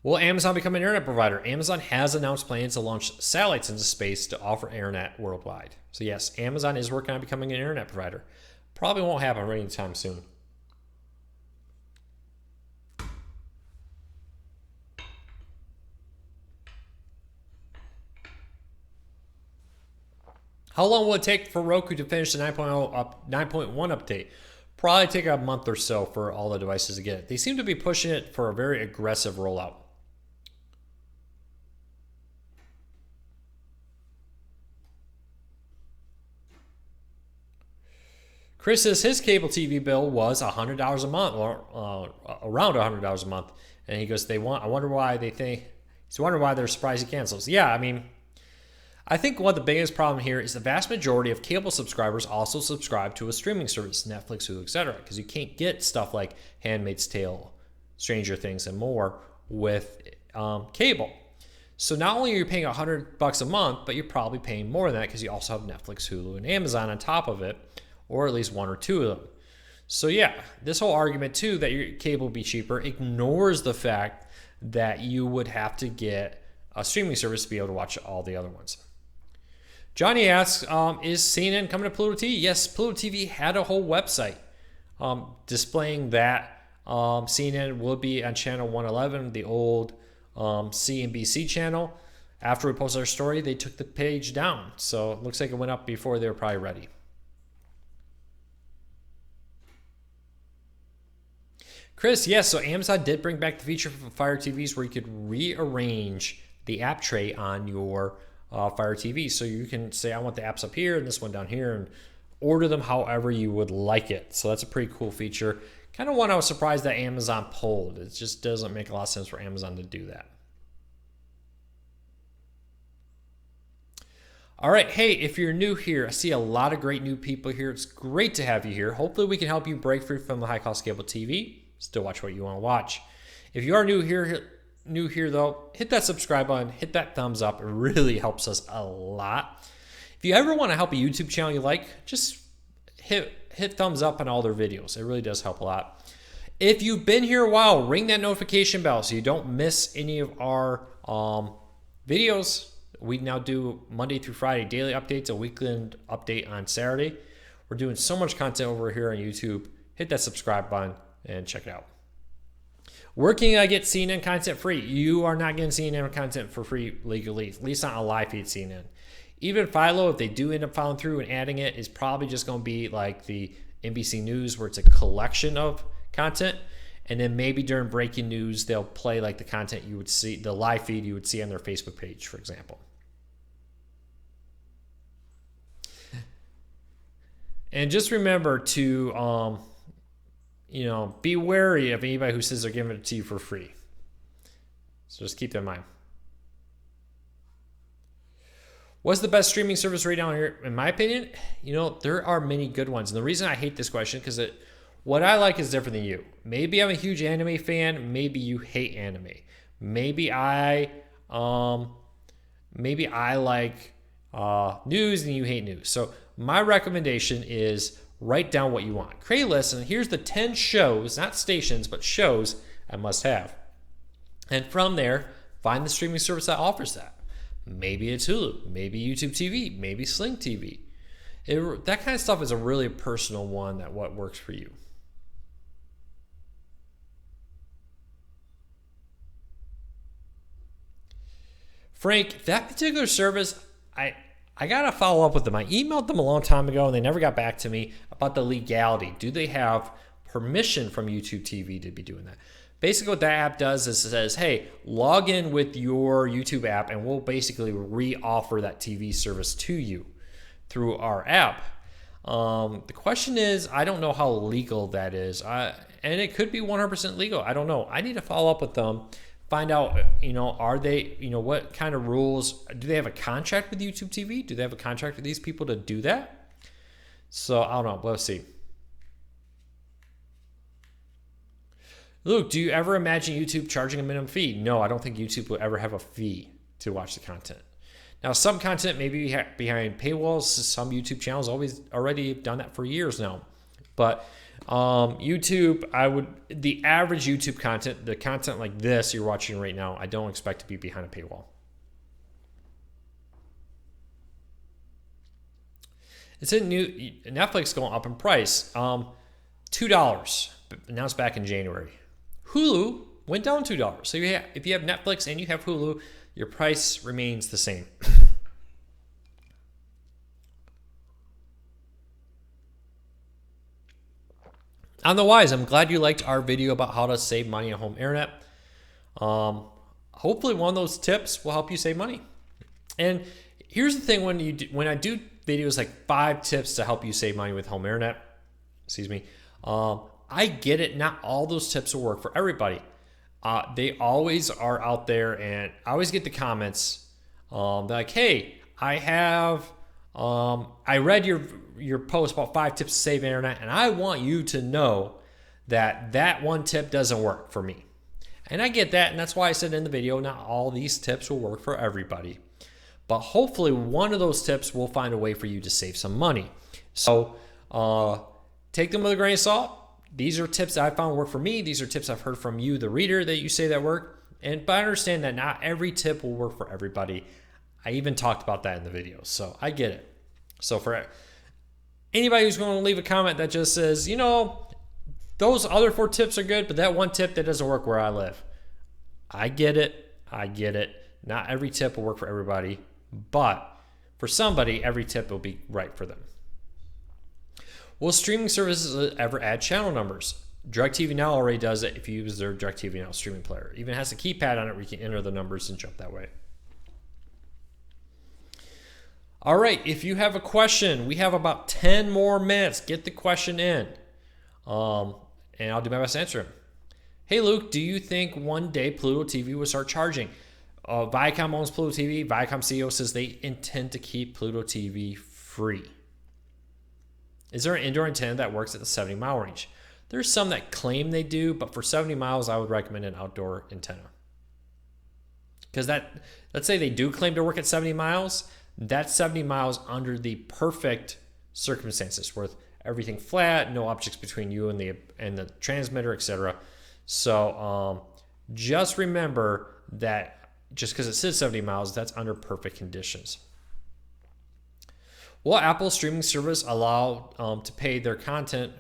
Will Amazon become an internet provider? Amazon has announced plans to launch satellites into space to offer internet worldwide. So yes, Amazon is working on becoming an internet provider. Probably won't happen right anytime soon. How long will it take for Roku to finish the 9.1 update? Probably take a month or so for all the devices to get it. They seem to be pushing it for a very aggressive rollout. Chris says his cable TV bill was $100 a month, or around $100 a month, and he goes, I wonder why they're surprised he cancels. Yeah, I mean, I think one of the biggest problem here is the vast majority of cable subscribers also subscribe to a streaming service, Netflix, Hulu, etc., because you can't get stuff like Handmaid's Tale, Stranger Things, and more with cable. So not only are you paying $100 a month, but you're probably paying more than that because you also have Netflix, Hulu, and Amazon on top of it, or at least one or two of them. So yeah, this whole argument too that your cable will be cheaper ignores the fact that you would have to get a streaming service to be able to watch all the other ones. Johnny asks, is CNN coming to Pluto TV? Yes, Pluto TV had a whole website displaying that CNN will be on channel 111, the old CNBC channel. After we posted our story, they took the page down. So it looks like it went up before they were probably ready. Chris, yes, so Amazon did bring back the feature for Fire TVs where you could rearrange the app tray on your Fire TV. So you can say, I want the apps up here and this one down here, and order them however you would like it. So that's a pretty cool feature. Kind of one I was surprised that Amazon pulled. It just doesn't make a lot of sense for Amazon to do that. All right, hey, if you're new here, I see a lot of great new people here. It's great to have you here. Hopefully we can help you break free from the high-cost cable TV. Still watch what you want to watch. If you are new here though, hit that subscribe button, hit that thumbs up. It really helps us a lot. If you ever want to help a YouTube channel you like, just hit thumbs up on all their videos. It really does help a lot. If you've been here a while, ring that notification bell so you don't miss any of our videos. We now do Monday through Friday daily updates, a weekend update on Saturday. We're doing so much content over here on YouTube. Hit that subscribe button and check it out. Where can I get CNN content free? You are not getting CNN content for free legally, at least not a live feed CNN. Even Philo, if they do end up following through and adding it, is probably just going to be like the NBC News where it's a collection of content. And then maybe during breaking news, they'll play like the content you would see, the live feed you would see on their Facebook page, for example. And just remember to, be wary of anybody who says they're giving it to you for free. So just keep that in mind. What's the best streaming service right now here? In my opinion, there are many good ones. And the reason I hate this question, because what I like is different than you. Maybe I'm a huge anime fan. Maybe you hate anime. Maybe I like news and you hate news. So my recommendation is write down what you want. Create a list, and here's the 10 shows, not stations, but shows I must have. And from there, find the streaming service that offers that. Maybe it's Hulu, maybe YouTube TV, maybe Sling TV. That kind of stuff is a really personal one that what works for you. Frank, that particular service, I got to follow up with them. I emailed them a long time ago and they never got back to me about the legality. Do they have permission from YouTube TV to be doing that? Basically what that app does is it says, hey, log in with your YouTube app and we'll basically re-offer that TV service to you through our app. The question is, I don't know how legal that is. And it could be 100% legal. I don't know. I need to follow up with them. Find out, are they, what kind of rules, do they have a contract with YouTube TV? Do they have a contract with these people to do that? So I don't know, let's see. Luke, do you ever imagine YouTube charging a minimum fee? No, I don't think YouTube will ever have a fee to watch the content. Now, some content may be behind paywalls. Some YouTube channels already done that for years now. But YouTube, the average YouTube content, the content like this you're watching right now, I don't expect to be behind a paywall. It's Netflix going up in price. $2, announced back in January. Hulu went down $2. So if you have Netflix and you have Hulu, your price remains the same. On the wise, I'm glad you liked our video about how to save money on home internet. Hopefully one of those tips will help you save money. And here's the thing, when I do videos like 5 tips to help you save money with home internet, Excuse me. I get it. Not all those tips will work for everybody. They always are out there, and I always get the comments like, "Hey, I read your post about 5 tips to save internet, and I want you to know that one tip doesn't work for me." And I get that, and that's why I said in the video, not all these tips will work for everybody. But hopefully one of those tips will find a way for you to save some money. So take them with a grain of salt. These are tips that I found work for me. These are tips I've heard from you, the reader, that you say that work. But I understand that not every tip will work for everybody. I even talked about that in the video, so I get it. So for anybody who's going to leave a comment that just says, those other 4 tips are good, but that one tip that doesn't work where I live. I get it. I get it. Not every tip will work for everybody, but for somebody, every tip will be right for them. Will streaming services ever add channel numbers? DirecTV Now already does it if you use their DirecTV Now streaming player. Even has a keypad on it where you can enter the numbers and jump that way. All right, if you have a question, we have about 10 more minutes. Get the question in, and I'll do my best to answer it. Hey, Luke, do you think one day Pluto TV will start charging? Viacom owns Pluto TV. Viacom CEO says they intend to keep Pluto TV free. Is there an indoor antenna that works at the 70-mile range? There's some that claim they do, but for 70 miles, I would recommend an outdoor antenna. Because let's say they do claim to work at 70 miles, that's 70 miles under the perfect circumstances, with everything flat, no objects between you and the transmitter, etc. So just remember that just because it says 70 miles, that's under perfect conditions. Will Apple's streaming service allow to pay their content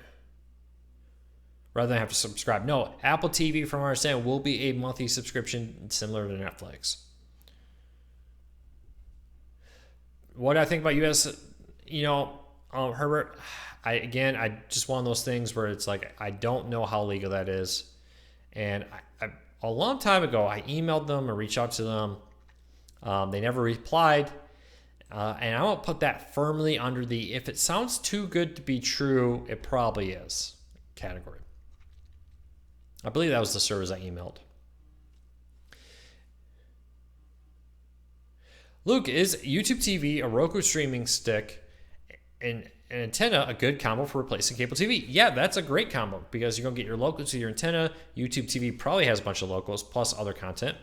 rather than have to subscribe? No, Apple TV, from our understanding, will be a monthly subscription similar to Netflix. What I think about US, Herbert, I just one of those things where it's like, I don't know how legal that is. And a long time ago, I emailed them or reached out to them. They never replied. And I won't put that firmly under the if it sounds too good to be true, it probably is category. I believe that was the service I emailed. Luke, is YouTube TV, a Roku streaming stick, and an antenna a good combo for replacing cable TV? Yeah, that's a great combo because you're going to get your locals with your antenna. YouTube TV probably has a bunch of locals plus other content.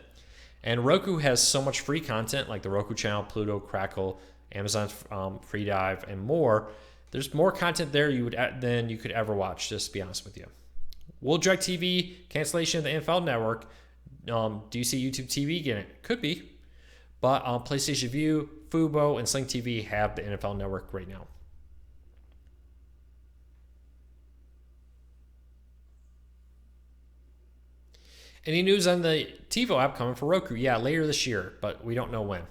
And Roku has so much free content like the Roku channel, Pluto, Crackle, Amazon's Free Dive, and more. There's more content there than you could ever watch, just to be honest with you. Will DirecTV cancellation of the NFL network, do you see YouTube TV getting it? Could be. But PlayStation View, Fubo, and Sling TV have the NFL network right now. Any news on the TiVo app coming for Roku? Yeah, later this year, but we don't know when.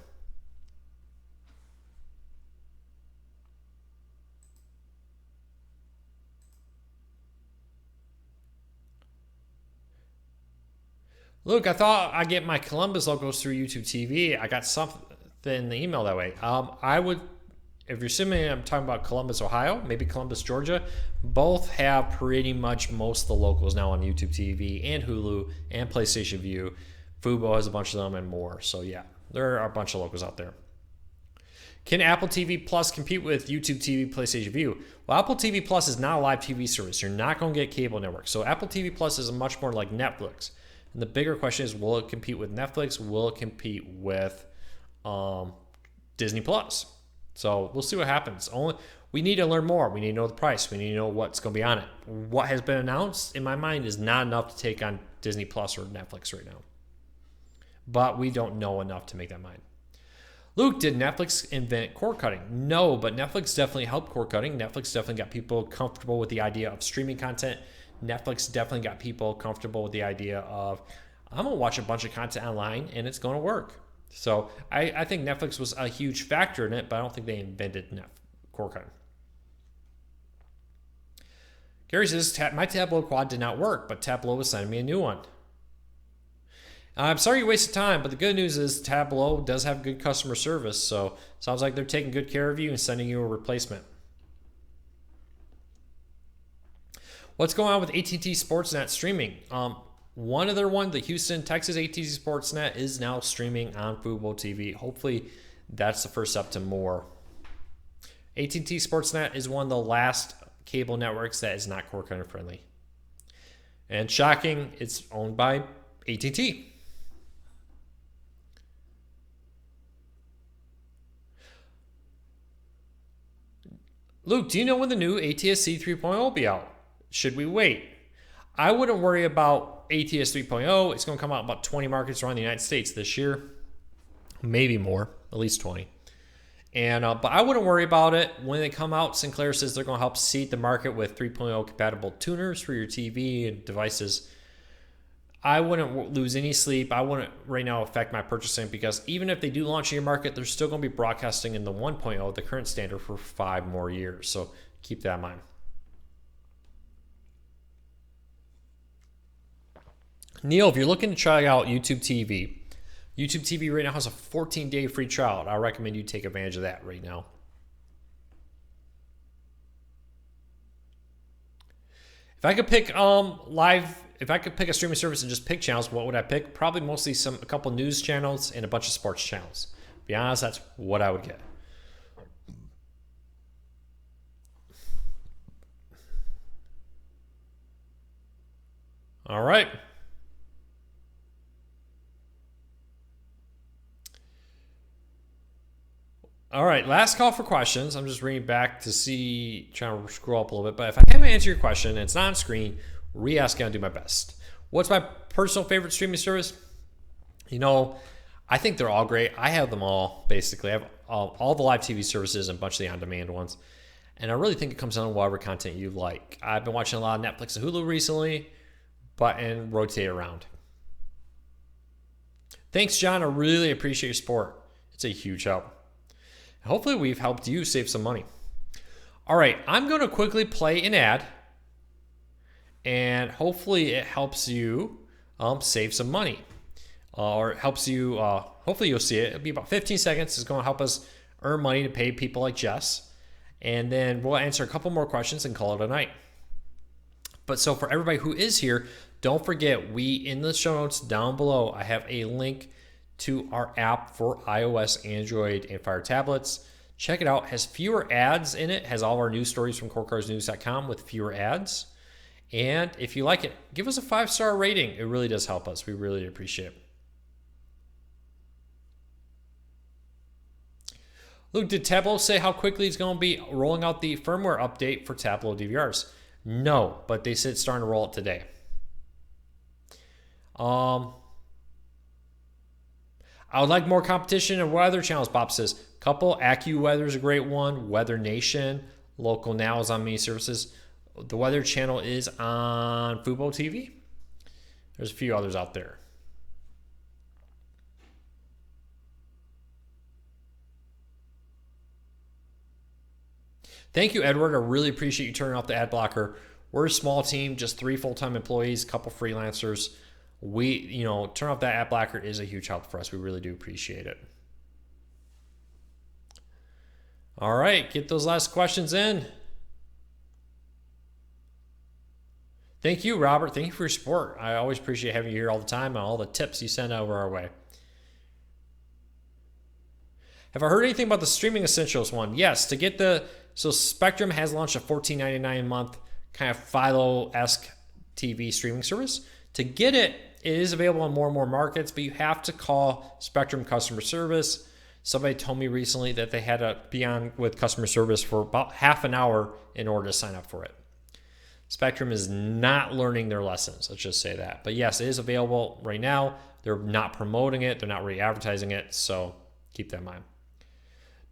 Look, I thought I'd get my Columbus locals through YouTube TV. I got something in the email that way. I would, if you're assuming I'm talking about Columbus, Ohio, maybe Columbus, Georgia, both have pretty much most of the locals now on YouTube TV and Hulu and PlayStation View. Fubo has a bunch of them and more. So yeah, there are a bunch of locals out there. Can Apple TV Plus compete with YouTube TV, PlayStation View? Well, Apple TV Plus is not a live TV service. You're not going to get cable networks. So Apple TV Plus is much more like Netflix. And the bigger question is, will it compete with Netflix? Will it compete with Disney Plus? So we'll see what happens. We need to learn more. We need to know the price. We need to know what's going to be on it. What has been announced, in my mind, is not enough to take on Disney Plus or Netflix right now. But we don't know enough to make that mind. Luke, did Netflix invent cord cutting? No, but Netflix definitely helped cord cutting. Netflix definitely got people comfortable with the idea of streaming content. Netflix definitely got people comfortable with the idea of, I'm going to watch a bunch of content online and it's going to work. So I think Netflix was a huge factor in it, but I don't think they invented cord cutting. Gary says, my Tableau quad did not work, but Tableau was sending me a new one. I'm sorry you wasted time, but the good news is Tableau does have good customer service, so sounds like they're taking good care of you and sending you a replacement. What's going on with AT&T Sportsnet streaming? The Houston, Texas AT&T Sportsnet is now streaming on Fubo TV. Hopefully, that's the first step to more. AT&T Sportsnet is one of the last cable networks that is not cord cutting friendly. And shocking, it's owned by AT&T. Luke, do you know when the new ATSC 3.0 will be out? Should we wait? I wouldn't worry about ATS 3.0. It's going to come out in about 20 markets around the United States this year. Maybe more, at least 20. But I wouldn't worry about it. When they come out, Sinclair says they're going to help seed the market with 3.0 compatible tuners for your TV and devices. I wouldn't lose any sleep. I wouldn't right now affect my purchasing because even if they do launch in your market, they're still going to be broadcasting in the 1.0, the current standard, for 5 more years. So keep that in mind. Neil, if you're looking to try out YouTube TV right now has a 14-day free trial. I recommend you take advantage of that right now. If I could pick if I could pick a streaming service and just pick channels, what would I pick? Probably mostly a couple news channels and a bunch of sports channels. To be honest, that's what I would get. All right. All right, last call for questions. I'm just reading back to see, trying to scroll up a little bit. But if I haven't answered your question and it's not on screen, re-asking, I'll do my best. What's my personal favorite streaming service? I think they're all great. I have them all, basically. I have all the live TV services and a bunch of the on-demand ones. And I really think it comes down to whatever content you like. I've been watching a lot of Netflix and Hulu recently, and rotate around. Thanks, John. I really appreciate your support. It's a huge help. Hopefully we've helped you save some money. All right, I'm going to quickly play an ad, and hopefully it helps you save some money, or helps you. Hopefully you'll see it. It'll be about 15 seconds. It's going to help us earn money to pay people like Jess, and then we'll answer a couple more questions and call it a night. But so for everybody who is here, don't forget, in the show notes down below, I have a link to our app for iOS, Android, and Fire tablets. Check it out. It has fewer ads in it. Has all our news stories from corecarsnews.com with fewer ads. And if you like it, give us a 5-star rating. It really does help us. We really appreciate it. Luke, did Tableau say how quickly it's going to be rolling out the firmware update for Tableau DVRs? No, but they said it's starting to roll it today. I would like more competition in weather channels, Bob says. Couple, AccuWeather is a great one. Weather Nation, Local Now is on many services. The Weather Channel is on Fubo TV. There's a few others out there. Thank you, Edward. I really appreciate you turning off the ad blocker. We're a small team, just 3 full-time employees, a couple freelancers. Turn off that ad blocker is a huge help for us. We really do appreciate it. All right, get those last questions in. Thank you, Robert. Thank you for your support. I always appreciate having you here all the time and all the tips you send over our way. Have I heard anything about the Streaming Essentials one? Yes, so Spectrum has launched a $14.99 a month kind of Philo-esque TV streaming service. To get it, it is available in more and more markets, but you have to call Spectrum customer service. Somebody told me recently that they had to be on with customer service for about half an hour in order to sign up for it. Spectrum is not learning their lessons, let's just say that. But yes, it is available right now. They're not promoting it. They're not re-advertising it, so keep that in mind.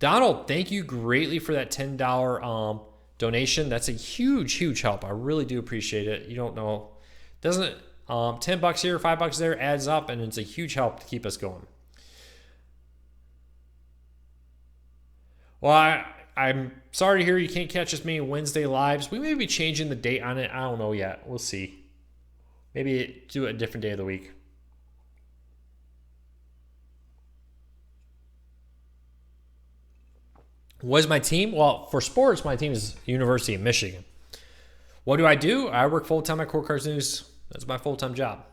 Donald, thank you greatly for that $10 donation. That's a huge, huge help. I really do appreciate it. You don't know. $10 here, $5 there adds up, and it's a huge help to keep us going. Well, I'm sorry to hear you can't catch as many Wednesday lives. We may be changing the date on it. I don't know yet. We'll see. Maybe do it a different day of the week. What is my team? Well, for sports, my team is University of Michigan. What do? I work full-time at Core Cars News. That's my full-time job.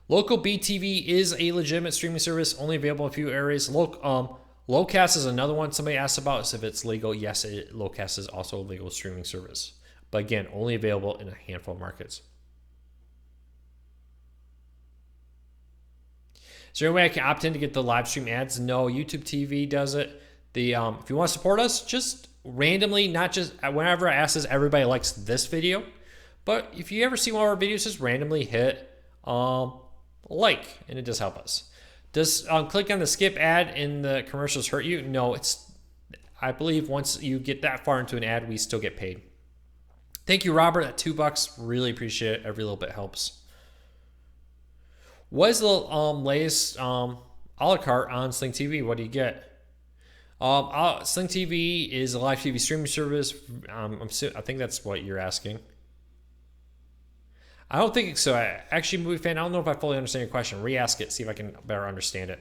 Local BTV is a legitimate streaming service, only available in a few areas. Locast is another one somebody asked about. So if it's legal, yes, Locast is also a legal streaming service. But again, only available in a handful of markets. Is there any way I can opt in to get the live stream ads? No, YouTube TV does it. If you want to support us, just randomly, not just whenever I ask this, everybody likes this video. But if you ever see one of our videos, just randomly hit like, and it does help us. Does click on the skip ad in the commercials hurt you? No, I believe once you get that far into an ad, we still get paid. Thank you, Robert, at $2. Really appreciate it. Every little bit helps. What is the latest a la carte on Sling TV? What do you get? Sling TV is a live TV streaming service. I think that's what you're asking. I don't think so. Actually, movie fan, I don't know if I fully understand your question. Re-ask it, see if I can better understand it.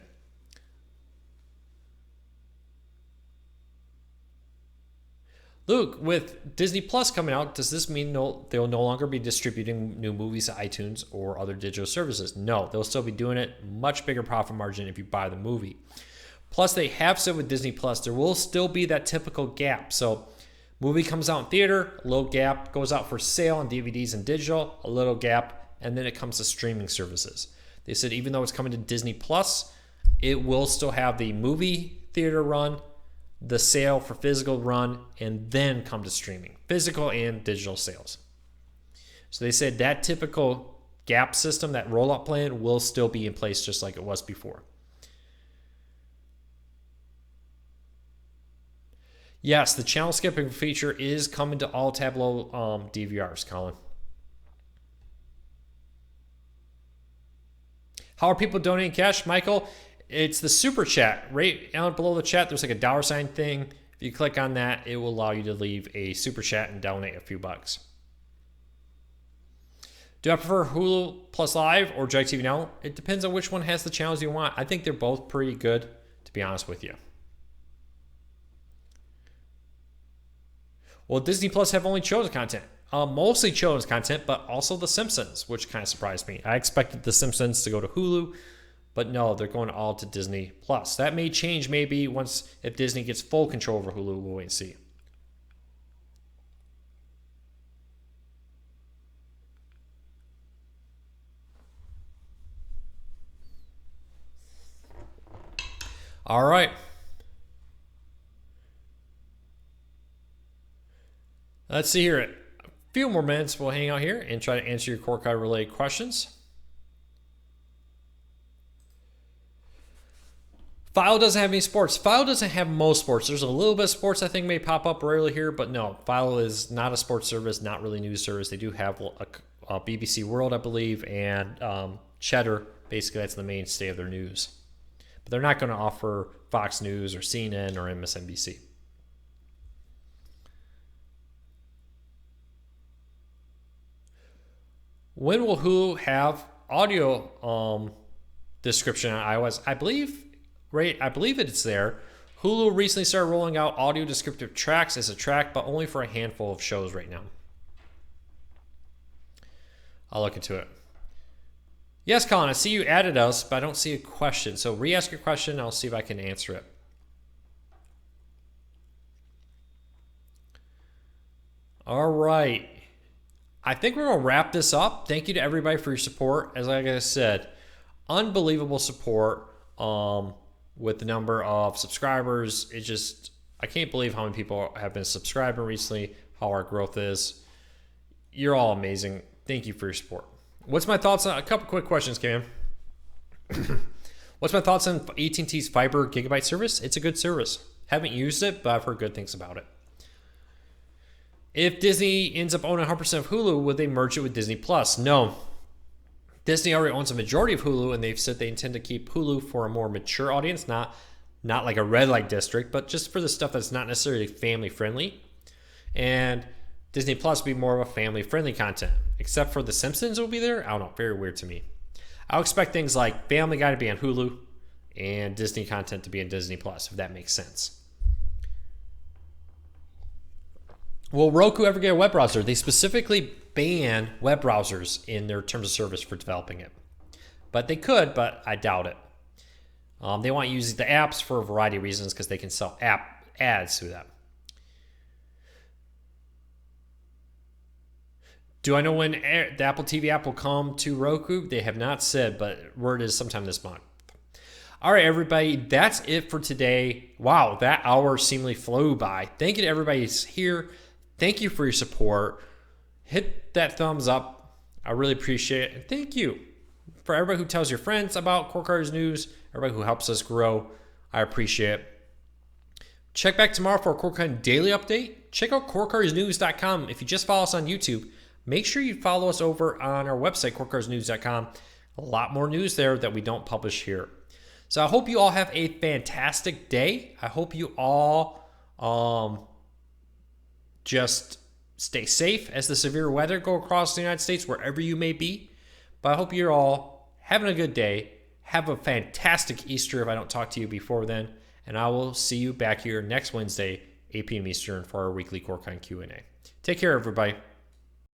Luke, with Disney Plus coming out, does this mean they'll no longer be distributing new movies to iTunes or other digital services? No, they'll still be doing it. Much bigger profit margin if you buy the movie. Plus, they have said with Disney Plus, there will still be that typical gap. So, movie comes out in theater, a little gap, goes out for sale on DVDs and digital, a little gap, and then it comes to streaming services. They said even though it's coming to Disney Plus, it will still have the movie theater run, the sale for physical run, and then come to streaming, physical and digital sales. So they said that typical gap system, that rollout plan, will still be in place just like it was before. Yes, the channel skipping feature is coming to all Tableau DVRs, Colin. How are people donating cash, Michael? It's the super chat. Right down below the chat, there's like a $sign thing. If you click on that, it will allow you to leave a super chat and donate a few bucks. Do I prefer Hulu Plus Live or DirecTV Now? It depends on which one has the channels you want. I think they're both pretty good, to be honest with you. Well, Disney Plus have only chosen content. Mostly children's content, but also The Simpsons, which kind of surprised me. I expected The Simpsons to go to Hulu, but no, they're going all to Disney Plus. That may change maybe once if Disney gets full control over Hulu. We'll wait and see. All right. Let's see here. A few more minutes, we'll hang out here and try to answer your core card related questions. File doesn't have any sports. File doesn't have most sports. There's a little bit of sports I think may pop up rarely here, but no. File is not a sports service, not really news service. They do have a BBC World, I believe, and Cheddar. Basically, that's the mainstay of their news. But they're not going to offer Fox News or CNN or MSNBC. When will Hulu have audio description on iOS? I believe it's there. Hulu recently started rolling out audio descriptive tracks as a track, but only for a handful of shows right now. I'll look into it. Yes, Colin, I see you added us, but I don't see a question. So re-ask your question, and I'll see if I can answer it. All right. I think we're going to wrap this up. Thank you to everybody for your support. As like I said, unbelievable support with the number of subscribers. It's just, I can't believe how many people have been subscribing recently, how our growth is. You're all amazing. Thank you for your support. What's my thoughts on, a couple quick questions, Cam. What's my thoughts on AT&T's fiber gigabyte service? It's a good service. Haven't used it, but I've heard good things about it. If Disney ends up owning 100% of Hulu, would they merge it with Disney Plus? No. Disney already owns a majority of Hulu, and they've said they intend to keep Hulu for a more mature audience, not like a red light district, but just for the stuff that's not necessarily family friendly. And Disney Plus will be more of a family friendly content, except for The Simpsons will be there. I don't know, very weird to me. I'll expect things like Family Guy to be on Hulu and Disney content to be in Disney Plus, if that makes sense. Will Roku ever get a web browser? They specifically ban web browsers in their terms of service for developing it. But they could, but I doubt it. They want to use the apps for a variety of reasons because they can sell app ads through them. Do I know when the Apple TV app will come to Roku? They have not said, but word is sometime this month. All right, everybody, that's it for today. Wow, that hour seemingly flew by. Thank you to everybody who's here. Thank you for your support. Hit that thumbs up. I really appreciate it. And thank you for everybody who tells your friends about Core Cars News, everybody who helps us grow. I appreciate it. Check back tomorrow for a Core Car Daily Update. Check out corecarsnews.com. If you just follow us on YouTube, make sure you follow us over on our website, corecarsnews.com. A lot more news there that we don't publish here. So I hope you all have a fantastic day. I hope you all just stay safe as the severe weather go across the United States, wherever you may be. But I hope you're all having a good day. Have a fantastic Easter if I don't talk to you before then. And I will see you back here next Wednesday, 8 p.m. Eastern, for our weekly CoreCon Q&A. Take care, everybody.